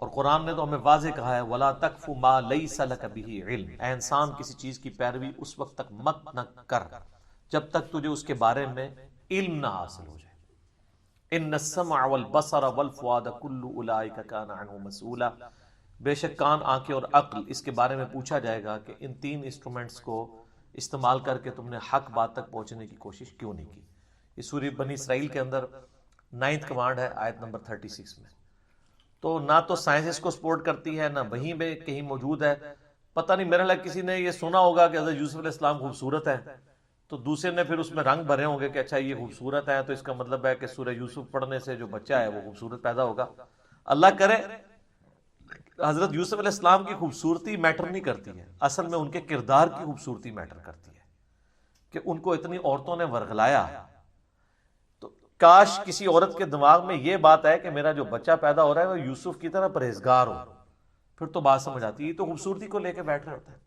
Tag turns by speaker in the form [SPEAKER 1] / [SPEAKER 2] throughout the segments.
[SPEAKER 1] اور قرآن نے تو ہمیں واضح کہا ہے وَلَا تَقْفُ مَا لَيْسَ لَكَ بِهِ عِلْم، اے انسان کسی چیز کی پیروی اس وقت تک مت نہ کر جب تک تجھے اس کے بارے میں علم نہ حاصل ہو جائے۔ ان السمع والبصر والفؤاد كل اولئک کان عنہ مسئولا، بے شک کان، آنکھیں اور عقل، اس کے بارے میں پوچھا جائے گا کہ ان تین انسٹرومنٹس کو استعمال کر کے تم نے حق بات تک پہنچنے کی کوشش کیوں نہیں کی۔ یہ سورہ بنی اسرائیل کے اندر 9th کمانڈ ہے، آیت نمبر 36 میں۔ تو نہ تو سائنس اس کو سپورٹ کرتی ہے، نہ وہیں پہ کہیں موجود ہے۔ پتہ نہیں، میرا لگ کسی نے یہ سنا ہوگا کہ حضرت یوسف علیہ السلام خوبصورت ہے، تو دوسرے نے پھر اس میں رنگ بھرے ہوں گے کہ اچھا یہ خوبصورت ہے تو اس کا مطلب ہے کہ سورہ یوسف پڑھنے سے جو بچہ ہے وہ خوبصورت پیدا ہوگا۔ اللہ کرے حضرت یوسف علیہ السلام کی خوبصورتی میٹر نہیں کرتی ہے، اصل میں ان کے کردار کی خوبصورتی میٹر کرتی ہے کہ ان کو اتنی عورتوں نے ورغلایا۔ تو کاش کسی عورت کے دماغ میں یہ بات ہے کہ میرا جو بچہ پیدا ہو رہا ہے وہ یوسف کی طرح پرہیزگار ہو، پھر تو بات سمجھ آتی ہے۔ یہ تو خوبصورتی کو لے کے بیٹھ رہا ہوتا ہے،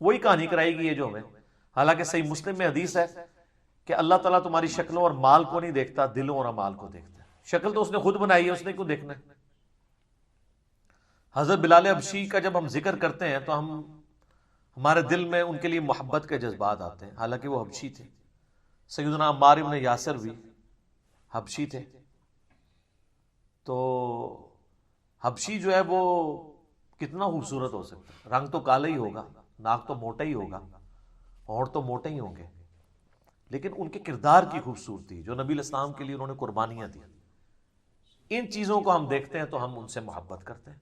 [SPEAKER 1] وہی کہانی کرائے گی یہ جو ہمیں۔ حالانکہ صحیح مسلم میں حدیث ہے کہ اللہ تعالیٰ تمہاری شکلوں اور مال کو نہیں دیکھتا، دلوں اور اعمال کو دیکھتا ہے۔ شکل تو اس نے خود بنائی ہے، اس نے کیوں دیکھنا ہے؟ حضرت بلال حبشی کا جب ہم ذکر کرتے ہیں تو ہمارے دل میں ان کے لیے محبت کے جذبات آتے ہیں، حالانکہ وہ حبشی تھے۔ سیدنا عمار ابن یاسر بھی حبشی تھے۔ تو حبشی جو ہے وہ کتنا خوبصورت ہو سکتا ہے؟ رنگ تو کالا ہی ہوگا، ناک تو موٹا ہی ہوگا، ہونٹ تو موٹے ہی ہوں گے، لیکن ان کے کردار کی خوبصورتی جو نبی الاسلام کے لیے انہوں نے قربانیاں دی، ان چیزوں کو ہم دیکھتے ہیں تو ہم ان سے محبت کرتے ہیں۔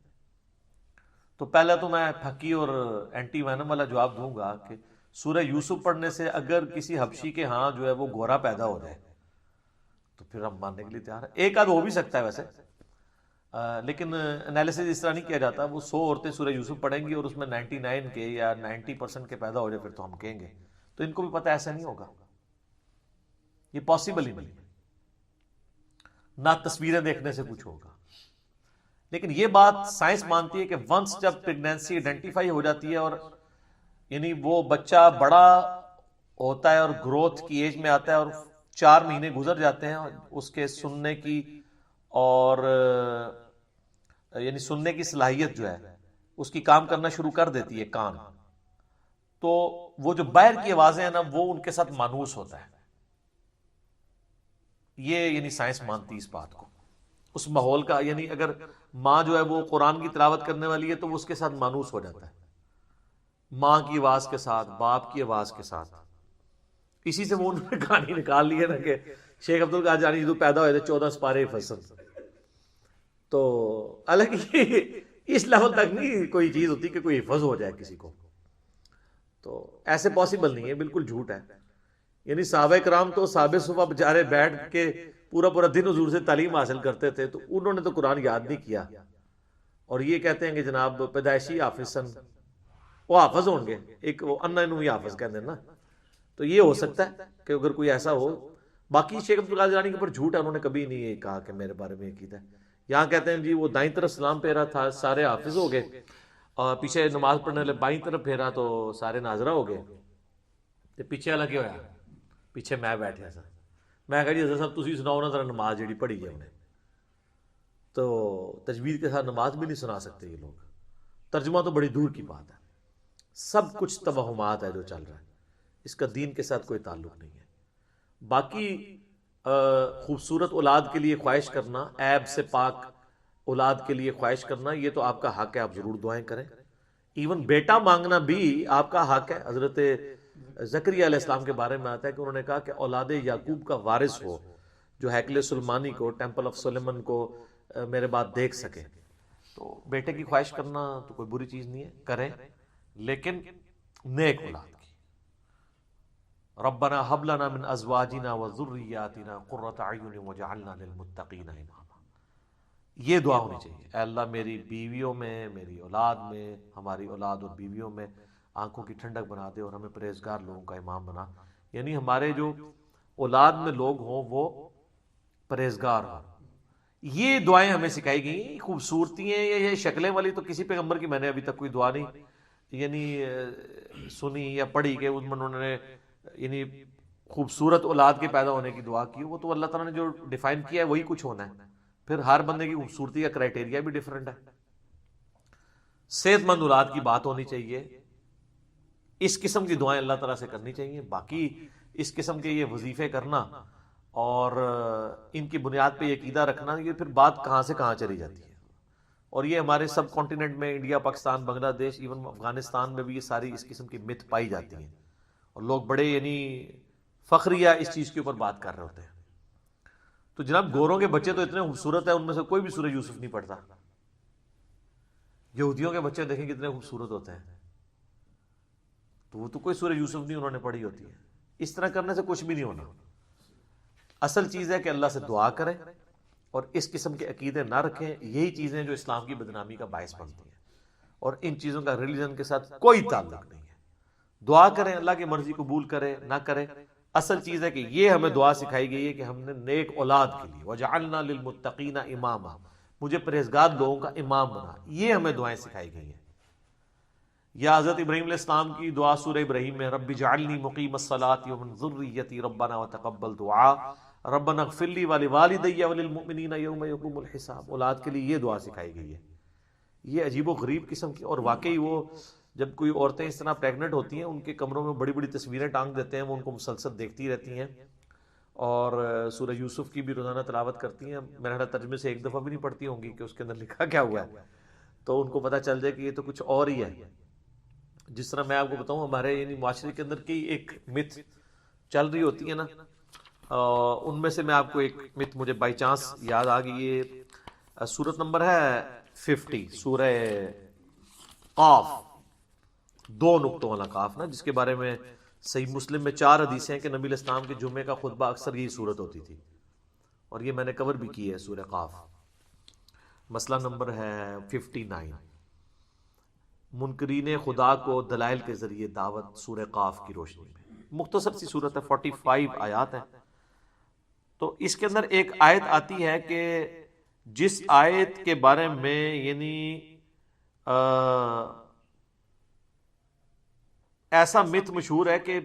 [SPEAKER 1] تو پہلے تو میں پھکی اور اینٹی وینم والا جواب دوں گا کہ سورہ یوسف پڑھنے سے اگر کسی حبشی کے ہاں جو ہے وہ گورا پیدا ہو جائے تو پھر ہم ماننے کے لیے تیار ہیں۔ ایک آدھ ہو بھی سکتا ہے ویسے، لیکن انالیسس اس طرح نہیں کیا جاتا۔ وہ 100 عورتیں سورہ یوسف پڑھیں گی اور اس میں 99 کے یا 90% کے پیدا ہو جائے، پھر تو ہم کہیں گے تو ان کو بھی پتہ ایسا نہیں ہوگا، یہ پاسبل ہی نہیں ہے، نہ تصویریں دیکھنے سے کچھ ہوگا۔ لیکن یہ بات سائنس مانتی ہے کہ ونس جب پریگنینسی آئیڈینٹیفائی ہو جاتی ہے اور یعنی وہ بچہ بڑا ہوتا ہے اور گروتھ کی ایج میں آتا ہے اور 4 مہینے گزر جاتے ہیں، اس کے سننے کی اور یعنی سننے کی صلاحیت جو ہے اس کی کام کرنا شروع کر دیتی ہے، کان، تو وہ جو باہر کی آوازیں ہیں نا وہ ان کے ساتھ مانوس ہوتا ہے۔ یہ یعنی سائنس مانتی ہے اس بات کو، اس ماحول کا، یعنی اگر ماں جو ہے وہ قرآن کی تلاوت کرنے والی ہے تو وہ اس کے ساتھ مانوس ہو جاتا ہے، ماں کی آواز کے ساتھ، باپ کی آواز کے ساتھ۔ اسی سے وہ انہوں نے کہانی نکال لی ہے نا کہ شیخ عبدالقادر جانی جو پیدا ہوئے تھے 14 سپارے فصل، تو حالانکہ اس لیول تک نہیں کوئی چیز ہوتی کہ کوئی حفظ ہو جائے کسی کو، تو ایسے پاسبل نہیں ہے، بالکل جھوٹ ہے۔ یعنی صحابہ کرام تو صحابہ صفحہ بچارے بیٹھ کے پورا پورا دن حضور سے تعلیم حاصل کرتے تھے، تو انہوں نے تو قرآن یاد نہیں کیا، اور یہ کہتے ہیں کہ جناب پیدائشی حافظ سن، وہ حافظ ہوں گے، ایک وہ انا انہوں ہی حافظ کہتے ہیں نا، تو یہ ہو سکتا ہے کہ اگر کوئی ایسا ہو۔ باقی شیخ عبدالقادر جیلانی کے اوپر جھوٹ ہے، انہوں نے کبھی نہیں یہ کہا کہ میرے بارے میں یہ کیتا ہے۔ یہاں کہتے ہیں جی وہ دائیں طرف سلام پھیرا تھا سارے حافظ ہو گئے، اور پیچھے نماز پڑھنے والے بائیں طرف پھیرا تو سارے ناظرہ ہو گئے، تو پیچھے والا کیا ہوا؟ پیچھے میں بیٹھا سا، میں کہا جی حضرت صاحب تسی سناؤ نا ذرا نماز جڑی پڑھی ہے انہیں، تو تجوید کے ساتھ نماز بھی نہیں سنا سکتے یہ لوگ، ترجمہ تو بڑی دور کی بات ہے۔ سب کچھ توہمات ہے جو چل رہا ہے، اس کا دین کے ساتھ کوئی تعلق نہیں ہے۔ باقی خوبصورت اولاد کے لیے خواہش کرنا، عیب سے پاک اولاد کے لیے خواہش کرنا، یہ تو آپ کا حق ہے، آپ ضرور دعائیں کریں۔ ایون بیٹا مانگنا بھی آپ کا حق ہے۔ حضرت زکریا علیہ السلام کے بارے میں آتا ہے کہ انہوں نے کہا کہ اولاد یعقوب کا وارث ہو جو ہیکل سلیمانی کو، ٹیمپل آف سلیمان کو میرے بعد دیکھ سکے۔ تو بیٹے کی خواہش کرنا تو کوئی بری چیز نہیں ہے، کریں، لیکن نیک اولاد کی۔ ربنا هب لنا من ازواجنا وذریاتنا قرۃ اعین واجعلنا للمتقین اماما، یہ دعا ہونی چاہیے، اے اللہ میری بیویوں میں، میری اولاد میں، ہماری اولاد اور بیویوں میں آنکھوں کی ٹھنڈک بنا دے اور ہمیں پرہیزگار لوگوں کا امام بنا۔ یعنی ہمارے جو اولاد میں لوگ ہوں وہ پرہیزگار ہوں۔ یہ دعائیں ہمیں سکھائی گئی، خوبصورتی ہیں یہ شکلیں والی تو کسی پیغمبر کی میں نے ابھی تک کوئی دعا نہیں یعنی سنی یا پڑھی کہ اس میں انہوں نے یعنی خوبصورت اولاد کے پیدا ہونے کی دعا کی۔ وہ تو اللہ تعالیٰ نے جو ڈیفائن کیا ہے وہی کچھ ہونا ہے، پھر ہر بندے کی خوبصورتی کا کرائٹیریا بھی ڈیفرنٹ ہے۔ صحت مند اولاد کی بات ہونی چاہیے، اس قسم کی دعائیں اللہ تعالیٰ سے کرنی چاہیے. باقی اس قسم کے یہ وظیفے کرنا اور ان کی بنیاد پہ یہ عقیدہ رکھنا، یہ پھر بات کہاں سے کہاں چلی جاتی ہے. اور یہ ہمارے سب کانٹیننٹ میں، انڈیا، پاکستان، بنگلہ دیش، ایون افغانستان میں بھی یہ ساری اس قسم کی مت پائی جاتی ہیں، اور لوگ بڑے یعنی فخریہ اس چیز کے اوپر بات کر رہے ہوتے ہیں. تو جناب گوروں کے بچے تو اتنے خوبصورت ہیں، ان میں سے کوئی بھی سورہ یوسف نہیں پڑھتا. یہودیوں کے بچے دیکھیں کتنے خوبصورت ہوتے ہیں، تو وہ تو کوئی سورہ یوسف نہیں انہوں نے پڑھی ہوتی ہے. اس طرح کرنے سے کچھ بھی نہیں ہونا. اصل چیز ہے کہ اللہ سے دعا کریں اور اس قسم کے عقیدے نہ رکھیں. یہی چیزیں جو اسلام کی بدنامی کا باعث بنتی ہیں، اور ان چیزوں کا ریلیجن کے ساتھ کوئی تعلق نہیں ہے. دعا کریں، اللہ کی مرضی قبول کرے نہ کرے. اصل چیز ہے کہ یہ ہمیں دعا سکھائی گئی ہے کہ ہم نے نیک اولاد کے لیے وَجَعَلْنَا لِلْمُتَّقِينَ إِمَامًا، مجھے پرہیزگار لوگوں کا امام بنا. یہ ہمیں دعائیں سکھائی گئی ہیں. یا حضرت ابراہیم علیہ السلام کی دعا سورہ ابراہیم میں، رب اجعلنی مقیم الصلاۃ ومن ذریتی ربنا وتقبل دعاء ربنا اغفر لی ولوالدی وللمؤمنین یوم یقوم الحساب. اولاد کے لیے یہ دعا سکھائی گئی ہے. یہ عجیب و غریب قسم کی. اور واقعی وہ جب کوئی عورتیں اس طرح پریگننٹ ہوتی ہیں، ان کے کمروں میں بڑی بڑی تصویریں ٹانگ دیتے ہیں، وہ ان کو مسلسل دیکھتی رہتی ہیں، اور سورہ یوسف کی بھی روزانہ تلاوت کرتی ہیں. میرا خیال ترجمے سے ایک دفعہ بھی نہیں پڑھتی ہوں گی کہ اس کے اندر لکھا کیا ہوا ہے، تو ان کو پتہ چل جائے کہ یہ تو کچھ اور ہی ہے. جس طرح میں آپ کو بتاؤں، ہمارے یعنی معاشرے کے اندر کی ایک مت چل رہی ہوتی ہے نا، ان میں سے میں آپ کو ایک مت مجھے بائی چانس یاد آ گئی. یہ سورت نمبر ہے 50، سورہ قاف، 2 نقطوں والا قاف نا، جس کے بارے میں صحیح مسلم میں 4 حدیثیں ہیں کہ نبی علیہ السلام کے جمعے کا خطبہ اکثر یہی صورت ہوتی تھی، اور یہ میں نے کور بھی کی ہے. سورہ قاف مسئلہ نمبر ہے 59. منکرین خدا کو دلائل کے ذریعے دعوت، سورہ قاف کی روشنی میں. مختصر سی صورت ہے، 45 آیات ہیں. تو اس کے اندر ایک آیت آتی ہے کہ جس آیت کے بارے میں یعنی ایسا مت مشہور ہے کہ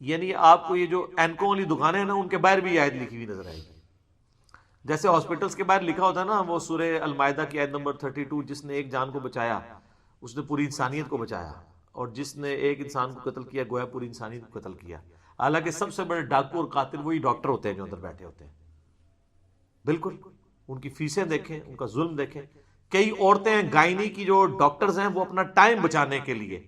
[SPEAKER 1] یعنی آپ کو یہ جو اینکوں والی دکانیں ہیں نا، ان کے باہر بھی یہ آیت لکھی ہوئی نظر آئے گی. جیسے ہاسپٹلس کے باہر لکھا ہوتا ہے نا، وہ سورہ المائدہ کی آیت نمبر 32، جس نے ایک جان کو بچایا اس نے پوری انسانیت کو بچایا، اور جس نے ایک انسان کو قتل کیا گویا پوری انسانیت کو قتل کیا. حالانکہ سب سے بڑے ڈاکو اور قاتل وہی ڈاکٹر ہوتے ہیں جو اندر بیٹھے ہوتے ہیں. بالکل ان کی فیسیں دیکھیں، ان کا ظلم دیکھیں. کئی عورتیں ہیں گائنی کی جو ڈاکٹرز ہیں، وہ اپنا ٹائم بچانے کے لیے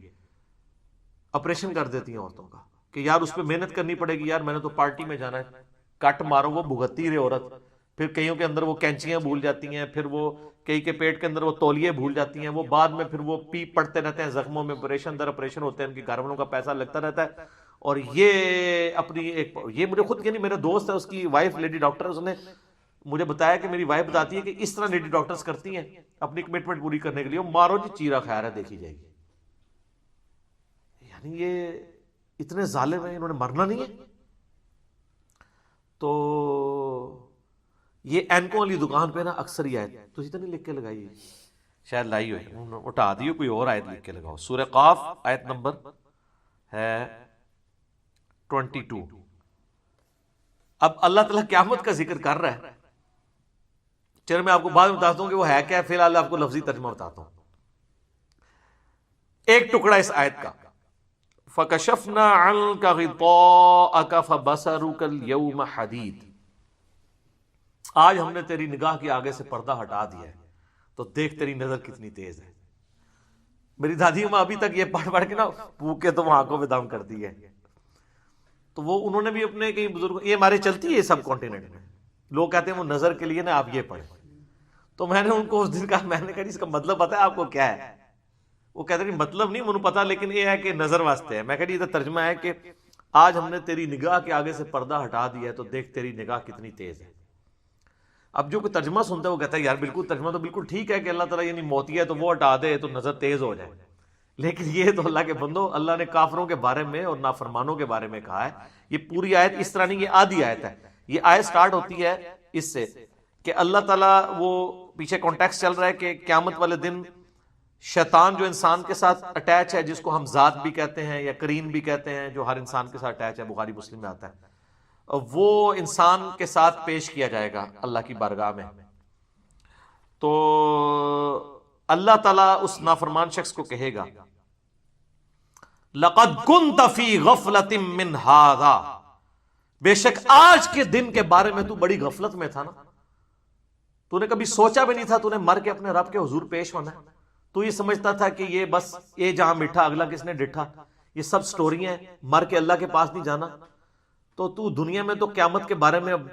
[SPEAKER 1] آپریشن کر دیتی ہیں عورتوں کا، کہ یار اس پہ محنت کرنی پڑے گی، یار میں نے تو پارٹی میں جانا ہے، کٹ مارو. وہ بھگتتی رہے عورت. پھر کئیوں کے اندر وہ کینچیاں بھول جاتی ہیں، پھر وہ کئی کے پیٹ کے اندر وہ تولیے بھول جاتی ہیں، وہ بعد میں پھر وہ پی پڑتے رہتے ہیں زخموں میں، آپریشن در آپریشن ہوتے ہیں، ان کے گھر والوں کا پیسہ لگتا رہتا ہے. اور یہ اپنی ایک، یہ مجھے خود یعنی میرا دوست ہے، اس کی وائف لیڈی ڈاکٹر ہے، اس نے مجھے بتایا کہ میری وائف بتاتی ہے کہ اس طرح لیڈی ڈاکٹرز کرتی ہیں اپنی کمٹمنٹ پوری کرنے کے لیے. مارو جی چیرا خیر ہے، دیکھی جائے گی. یعنی یہ اتنے ظالم ہیں، انہوں نے مرنا نہیں ہے. تو یہ اینکوں والی دکان پہ نا اکثر ہی آیت تو اسی طرح لکھ کے لگائی، شاید لائی ہوئی، اٹھا دیو کوئی اور آیت لکھ کے لگاؤ. سورہ قاف آیت نمبر ہے 22. اب اللہ تعالیٰ قیامت کا ذکر کر رہا ہے. چلو میں آپ کو بعد میں بتاتا ہوں کہ وہ ہے کیا، فی الحال آپ کو لفظی ترجمہ بتاتا ہوں. ایک ٹکڑا اس آیت کا، فَكَشَفْنَا عَنْكَ غِطَاءَكَ فَبَصَرُكَ الْيَوْمَ حَدِيدٌ. آج ہم نے تیری نگاہ کے آگے سے پردہ ہٹا دیا ہے، تو دیکھ تیری نظر کتنی تیز ہے. میری دادی ماں ابھی تک یہ پڑھ پڑھ کے نا پھونکے تو آنکھوں پہ دم کرتی ہے. تو وہ انہوں نے بھی اپنے کئی بزرگ، یہ ہمارے چلتی ہے سب کانٹیننٹ میں، لوگ کہتے ہیں وہ نظر کے لیے نا آپ یہ پڑھیں. تو میں نے ان کو اس دن کہا، میں نے کہا اس کا مطلب پتا ہے آپ کو کیا ہے؟ وہ کہتے ہیں مطلب نہیں مجھے پتا، لیکن یہ ہے کہ نظر واسطے ہے. میں کہا یہ ترجمہ ہے کہ آج ہم نے تیری نگاہ کے آگے سے پردہ ہٹا دیا ہے، تو دیکھ تیری نگاہ کتنی تیز ہے. اب جو کوئی ترجمہ سنتا ہے وہ کہتا ہے یار بالکل ترجمہ تو بالکل ٹھیک ہے کہ اللہ تعالیٰ یعنی موتی ہے تو وہ ہٹا دے تو نظر تیز ہو جائے، لیکن یہ تو اللہ کے بندو، اللہ نے کافروں کے بارے میں اور نافرمانوں کے بارے میں کہا ہے. یہ پوری آیت اس طرح نہیں، یہ آدھی آیت ہے. یہ آیت سٹارٹ ہوتی ہے اس سے کہ اللہ تعالیٰ، وہ پیچھے کانٹیکسٹ چل رہا ہے کہ قیامت والے دن شیطان جو انسان کے ساتھ اٹیچ ہے، جس کو ہم ذات بھی کہتے ہیں یا قرین بھی کہتے ہیں، جو ہر انسان کے ساتھ اٹیچ ہے، بخاری مسلم میں آتا ہے، وہ انسان کے ساتھ پیش کیا جائے گا اللہ کی بارگاہ میں. تو اللہ تعالیٰ اس نافرمان شخص کو کہے گا لَقَدْ كُنْتَ فِي غَفْلَةٍ مِّنْ هَذَا، بے شک آج کے دن کے بارے میں تو بڑی غفلت میں تھا نا، تو نے کبھی سوچا بھی نہیں تھا تو نے مر کے اپنے رب کے حضور پیش ہونا ہے، تو یہ سمجھتا تھا کہ یہ بس یہ جہاں مٹھا اگلا کس نے ڈٹھا، یہ سب سٹوریاں ہیں، مر کے اللہ کے پاس نہیں جانا، تو دنیا میں تو قیامت کے بارے میں اب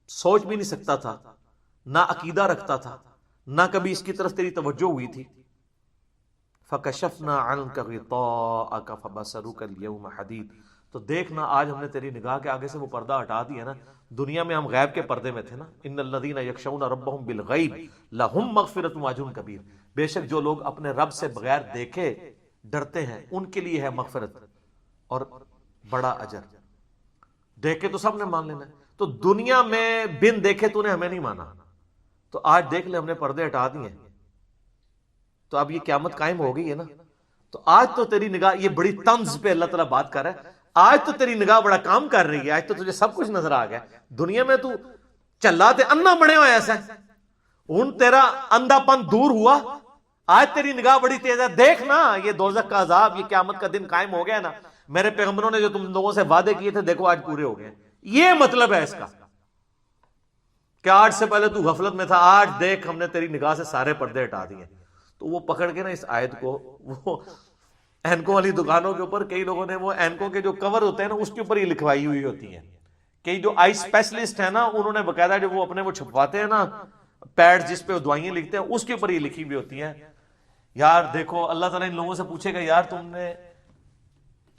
[SPEAKER 1] سوچ بھی نہیں سکتا تھا، نہ عقیدہ رکھتا تھا، نہ کبھی اس کی طرف تیری توجہ ہوئی تھی۔ فَكَشَفْنَا عَنْكَ غِطَاءَكَ فَبَصَرُكَ الْيَوْمَ حَدِيدٌ، تو دیکھنا آج ہم نے تیری نگاہ کے آگے سے وہ پردہ ہٹا دیا نا، دنیا میں ہم غیب کے پردے میں تھے نا، ان الذین یخشون ربهم بالغیب لہم مغفرۃ واجر کبیر، بے شک جو لوگ اپنے رب سے بغیر دیکھے ڈرتے ہیں ان کے لیے ہے مغفرت اور بڑا اجر۔ دیکھے تو سب نے مان لینا ہے، تو دنیا میں بن دیکھے تو نے ہمیں نہیں مانا، تو آج دیکھ لے ہم نے پردے ہٹا دیے، تو اب یہ قیامت قائم ہو گئی ہے نا، تو آج تو تیری نگاہ، یہ بڑی طنز پہ اللہ تعالیٰ بات کر رہا ہے، آج تو تیری نگاہ بڑا کام کر رہی ہے، آج تو تجھے سب کچھ نظر آ گیا، دنیا میں تو چلا تے انا بڑے ہوئے ایسا ہن تیرا اندھا پن دور ہوا، آج تیری نگاہ بڑی تیز ہے، دیکھ نا یہ دوزخ کا عذاب، یہ قیامت کا دن قائم ہو گیا نا، میرے پیغمبروں نے جو تم لوگوں سے وعدے کیے تھے دیکھو آج پورے ہو گئے، یہ مطلب ہے اس کا کہ آج سے پہلے تو غفلت میں تھا، آج دیکھ ہم نے تیری نگاہ سے سارے پردے ہٹا دیے۔ تو وہ پکڑ کے نا اس آیت کو، وہ اینکوں والی دکانوں کے اوپر کئی لوگوں نے وہ اینکوں کے جو کور ہوتے ہیں نا اس کے اوپر یہ لکھوائی ہوئی ہوتی ہیں، کئی جو آئی اسپیشلسٹ ہیں نا انہوں نے باقاعدہ جو وہ اپنے وہ چھپواتے ہیں نا پیڈ جس پہ وہ دوائیں لکھتے ہیں اس کے اوپر یہ لکھی ہوئی ہوتی ہیں، یار دیکھو اللہ تعالیٰ ان لوگوں سے پوچھے گا یار تم نے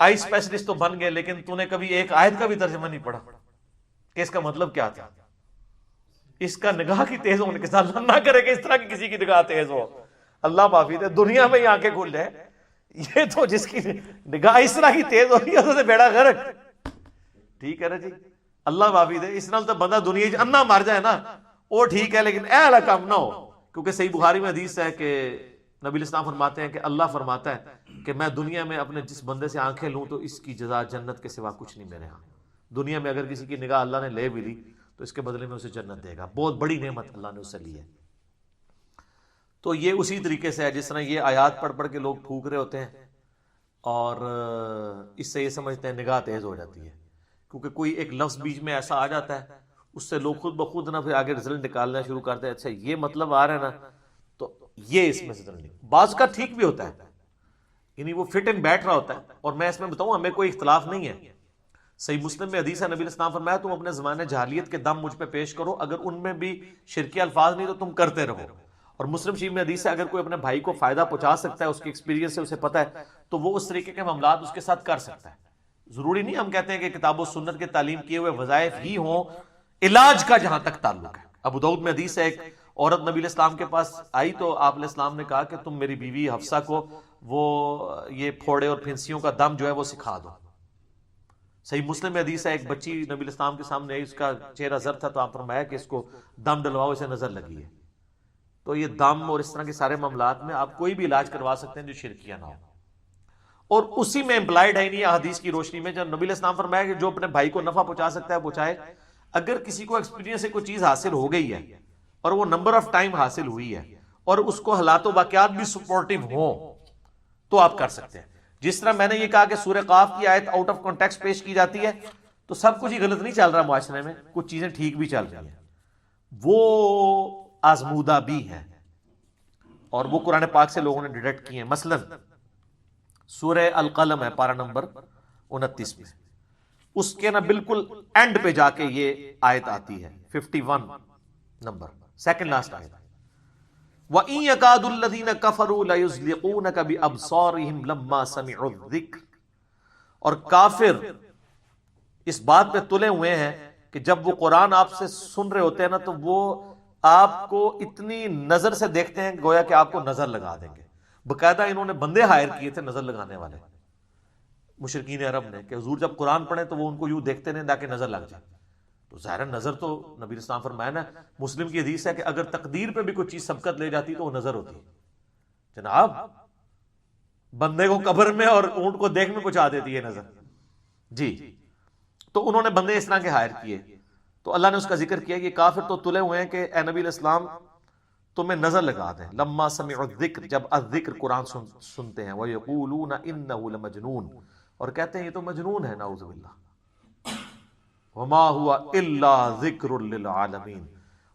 [SPEAKER 1] آئی اسپیشلسٹ تو بن گئے لیکن تو نے کبھی ایک آیت کا بھی ترجمہ نہیں پڑھا کہ اس کا مطلب کیا تھا۔ اس کا نگاہ کی تیز ہونے کے ساتھ اللہ نہ کرے کہ اس طرح کی کسی کی نگاہ تیز ہو، اللہ معافی دے، دنیا میں ہی آنکھیں کھل جائے، یہ تو جس کی نگاہ اس طرح کی تیز ہو رہی ہے اس سے بیڑا غرق، ٹھیک ہے نا جی، اللہ معافی دے، اس نال تو بندہ دنیا انا مر جائے نا وہ ٹھیک ہے، لیکن اے والا کام نہ ہو، کیونکہ صحیح بخاری میں حدیث ہے کہ نبی اسلام فرماتے ہیں کہ اللہ فرماتا ہے کہ میں دنیا میں اپنے جس بندے سے آنکھیں لوں تو اس کی جزا جنت کے سوا کچھ نہیں میرے ہاں، دنیا میں اگر کسی کی نگاہ اللہ نے لے بھی لی تو اس کے بدلے میں اسے جنت دے گا، بہت بڑی نعمت اللہ نے اسے لی ہے۔ تو یہ اسی طریقے سے ہے جس طرح یہ آیات پڑھ پڑھ کے لوگ پھونک رہے ہوتے ہیں اور اس سے یہ سمجھتے ہیں نگاہ تیز ہو جاتی ہے، کیونکہ کوئی ایک لفظ بیچ میں ایسا آ جاتا ہے اس سے لوگ خود بخود نہ پھر آگے رزلٹ نکالنا شروع کرتے ہیں، اچھا یہ مطلب آ رہا ہے نا تو یہ اس میں سے نہیں، بعض کا ٹھیک بھی ہوتا ہے، یعنی وہ فٹ ان بیٹھ رہا ہوتا ہے، اور میں اس میں بتاؤں ہمیں کوئی اختلاف نہیں ہے، صحیح مسلم میں حدیث ہے نبی اسلام فرمایا تم اپنے زمانے جاہلیت کے دم مجھ پہ پیش کرو، اگر ان میں بھی شرکی الفاظ نہیں تو تم کرتے رہو، اور مسلم شریف میں حدیث ہے اگر کوئی اپنے بھائی کو فائدہ پہنچا سکتا ہے اس کے ایکسپیرینس سے اسے پتہ ہے تو وہ اس طریقے کے معاملات اس کے ساتھ کر سکتا ہے، ضروری نہیں ہم کہتے ہیں کہ کتاب و سنت کے تعلیم کیے ہوئے وظائف ہی ہوں، علاج کا جہاں تک تعلق ہے، ابو داؤد میں حدیث ہے ایک عورت نبی الاسلام کے پاس آئی تو آپ علیہ السلام نے کہا کہ تم میری بیوی حفصہ کو وہ یہ پھوڑے اور پھنسیوں کا دم جو ہے وہ سکھا دو، صحیح مسلم میں حدیث ہے ایک بچی نبی الاسلام کے سامنے آئی، اس کا چہرہ زرد تھا تو آپ فرمایا کہ اس کو دم ڈلواؤ، اسے نظر لگی ہے، تو یہ دم اور اس طرح کے سارے معاملات میں آپ کوئی بھی علاج کروا سکتے ہیں جو شرکیہ نہ ہو، اور اسی میں امپلائڈ ہے نہیں حدیث کی روشنی میں جب نبی علیہ السلام فرمایا کہ جو اپنے بھائی کو نفع پہنچا سکتا ہے پہنچائے، اگر کسی کو ایکسپیرینس سے کوئی چیز حاصل ہو گئی ہے اور وہ نمبر آف ٹائم حاصل ہوئی ہے اور اس کو حالات و واقعات بھی سپورٹیو ہوں تو آپ کر سکتے ہیں، جس طرح میں نے یہ کہا کہ سورہ قاف کی آیت آؤٹ آف کانٹیکسٹ پیش کی جاتی ہے تو سب کچھ ہی غلط نہیں چل رہا معاشرے میں، کچھ چیزیں ٹھیک بھی چل رہی ہیں، وہ آزمودہ بھی ہیں اور وہ قرآن پاک سے لوگوں نے ڈیڈکٹ کی ہیں، مثلا سورہ القلم ہے پارہ نمبر 29 میں، اس کے نا بالکل اینڈ پہ جا کے یہ آیت آتی ہے 51 نمبر سیکنڈ لاسٹ آیت، وَإِن يَكَادُ الَّذِينَ كَفَرُوا لَيُزْلِقُونَكَ بِأَبْصَارِهِمْ لَمَّا سَمِعُوا الذِّكْرَ، اور کافر اس بات پہ تلے ہوئے ہیں کہ جب وہ قرآن آپ سے سن رہے ہوتے ہیں نا تو وہ آپ کو اتنی نظر سے دیکھتے ہیں گویا کہ آپ کو نظر لگا دیں گے، باقاعدہ انہوں نے بندے ہائر کیے تھے نظر لگانے والے مشرکین عرب نے کہ حضور جب قرآن پڑھیں تو وہ ان کو یوں دیکھتے ہیں تاکہ نظر لگ جائے، تو ظاہر نظر تو نبی اسلام فرمایا نا، مسلم کی حدیث ہے کہ اگر تقدیر پہ بھی کوئی چیز سبقت لے جاتی تو وہ نظر ہوتی، جناب بندے کو قبر میں اور اونٹ کو دیکھ میں پہنچا دیتی ہے نظر جی، تو انہوں نے بندے اس طرح کے ہائر کیے، تو اللہ نے اس کا ذکر کیا کہ کافر تو تلے ہوئے ہیں کہ اے نبی علیہ السلام تمہیں نظر لگا دیں. لما سمعوا الذکر، جب الذکر قرآن سنتے ہیں. وَيَقُولُونَ إِنَّهُ لَمَجْنُونَ، اور کہتے ہیں یہ تو مجنون ہے. نعوذ باللہ. وَمَا هُوَ إِلَّا ذِكْرٌ لِّلْعَالَمِينَ،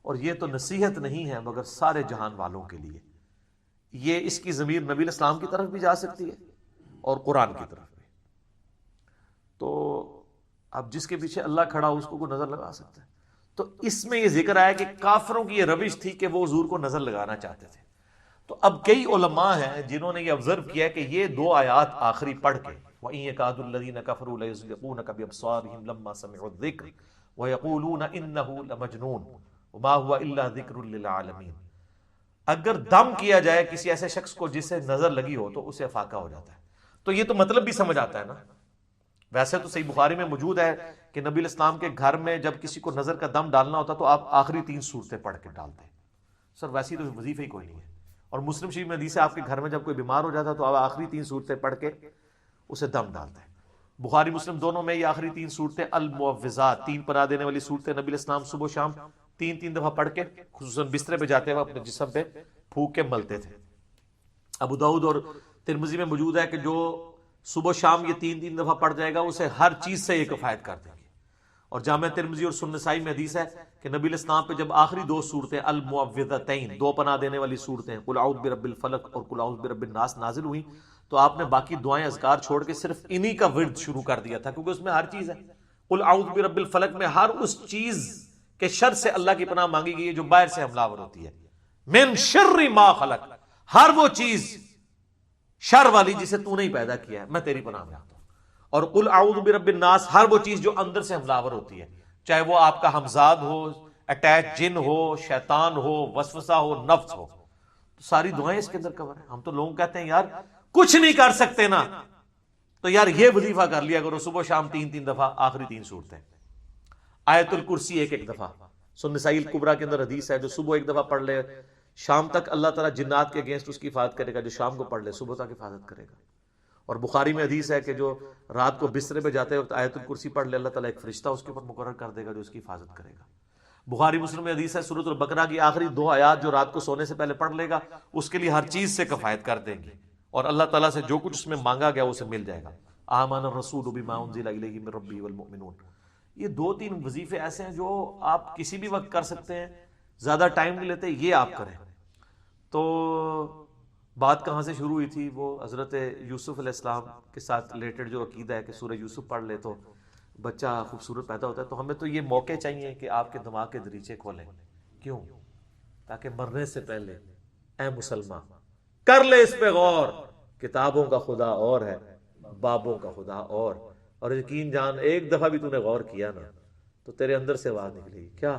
[SPEAKER 1] اور یہ تو نصیحت نہیں ہے مگر سارے جہان والوں کے لیے. یہ اس کی ضمیر نبی علیہ السلام کی طرف بھی جا سکتی ہے اور قرآن کی طرف بھی. تو اب جس کے پیچھے اللہ کھڑا ہو اس کو نظر لگا سکتا ہے. تو اس میں یہ ذکر آیا کہ کافروں کی یہ روش تھی کہ وہ حضور کو نظر لگانا چاہتے تھے. تو اب کئی علماء ہیں جنہوں نے یہ آبزرو کیا کہ یہ دو آیات آخری پڑھ کے وَإِن يَكَادُ الَّذِينَ كَفَرُوا لَيُزْلِقُونَكَ بِأَبْصَارِهِمْ لَمَّا سَمِعُوا الذِّكْرَ وَيَقُولُونَ إِنَّهُ لَمَجْنُونٌ وَمَا هُوَ إِلَّا ذِكْرٌ لِّلْعَالَمِينَ. اگر دم کیا جائے کسی ایسے شخص کو جسے نظر لگی ہو تو اسے افاقہ ہو جاتا ہے. تو یہ تو مطلب بھی سمجھ آتا ہے نا. ویسے تو صحیح بخاری میں موجود ہے کہ نبی علیہ السلام کے گھر میں جب کسی کو نظر کا دم ڈالنا ہوتا تو آپ آخری 3 سورتیں پڑھ کے ڈالتے. سر ویسی تو وظیفہ ہی کوئی نہیں ہے. اور مسلم شریف میں حدیث ہے آپ کے گھر میں جب کوئی بیمار ہو جاتا تو آپ آخری 3 سورتیں پڑھ کے اسے دم ڈالتے ہیں. بخاری مسلم دونوں میں یہ آخری 3 سورتیں المعوذات، 3 پناہ دینے والی سورتیں نبی علیہ السلام صبح و شام 3 دفعہ پڑھ کے خصوصاً بسترے پہ جاتے ہوئے اپنے جسم پہ پھونک کے ملتے تھے. ابو داؤد اور ترمذی میں موجود ہے کہ جو صبح شام یہ 3 دفعہ پڑھ جائے گا اسے ہر چیز سے یہ کفایت کر دیں گے. اور جامع ترمذی اور سنن نسائی میں حدیث ہے کہ نبی علیہ السلام پہ جب آخری 2 سورتیں المعوذتین، 2 پناہ دینے والی سورتیں قل اعوذ برب الفلق اور قل اعوذ برب الناس نازل ہوئی تو آپ نے باقی دعائیں اذکار چھوڑ کے صرف انہی کا ورد شروع کر دیا تھا، کیونکہ اس میں ہر چیز ہے. قل اعوذ برب الفلق میں ہر اس چیز کے شر سے اللہ کی پناہ مانگی گئی ہے جو باہر سے حملہ آور ہوتی ہے. من شر ما خلق، ہر وہ چیز شر والی جسے تو نہیں پیدا کیا ہے میں تیری پناہ میں آتا ہوں. اور قل اعوذ برب الناس، ہر وہ چیز جو اندر سے حملہ آور ہوتی ہے، چاہے وہ آپ کا ہمزاد ہو، اٹیچ جن ہو، شیطان ہو، وسوسہ ہو، نفس ہو. تو ساری دعائیں اس کے اندر کور ہیں. ہم تو لوگ کہتے ہیں یار کچھ نہیں کر سکتے نا، تو یار یہ وظیفہ کر لیا کرو صبح شام 3 دفعہ آخری 3 سورتیں. آیت الکرسی 1 دفعہ. سنن نسائی الکبریٰ کے اندر حدیث ہے جو صبح 1 دفعہ پڑھ لے شام تک اللہ تعالیٰ جنات کے اگینسٹ اس کی حفاظت کرے گا، جو شام کو پڑھ لے صبح تک حفاظت کرے گا. اور بخاری میں حدیث ہے کہ جو رات کو بسترے پہ جاتے وقت آیت الکرسی پڑھ لے اللہ تعالیٰ ایک فرشتہ اس کے اوپر مقرر کر دے گا جو اس کی حفاظت کرے گا. بخاری مسلم میں حدیث ہے سورۃ البقرہ کی آخری 2 آیات جو رات کو سونے سے پہلے پڑھ لے گا اس کے لیے ہر چیز سے کفایت کر دیں گی اور اللہ تعالیٰ سے جو کچھ اس میں مانگا گیا اسے مل جائے گا. آمن الرسول بما انزل الیہ من ربہ والمؤمنون. یہ 2-3 وظیفے ایسے ہیں جو آپ کسی بھی وقت کر سکتے ہیں، زیادہ ٹائم نہیں لیتے، یہ آپ کریں. تو بات کہاں سے شروع ہوئی تھی؟ وہ حضرت یوسف علیہ السلام کے ساتھ ریلیٹڈ جو عقیدہ ہے کہ سورہ یوسف پڑھ لے تو بچہ خوبصورت پیدا ہوتا ہے. تو ہمیں تو یہ موقع چاہیے کہ آپ کے دماغ کے دریچے کھولیں. کیوں؟ تاکہ مرنے سے پہلے اے مسلمان کر لے اس پہ غور. کتابوں کا خدا اور ہے، بابوں کا خدا اور یقین جان ایک دفعہ بھی تو نے غور کیا نا تو تیرے اندر سے آواز نکلے گی. کیا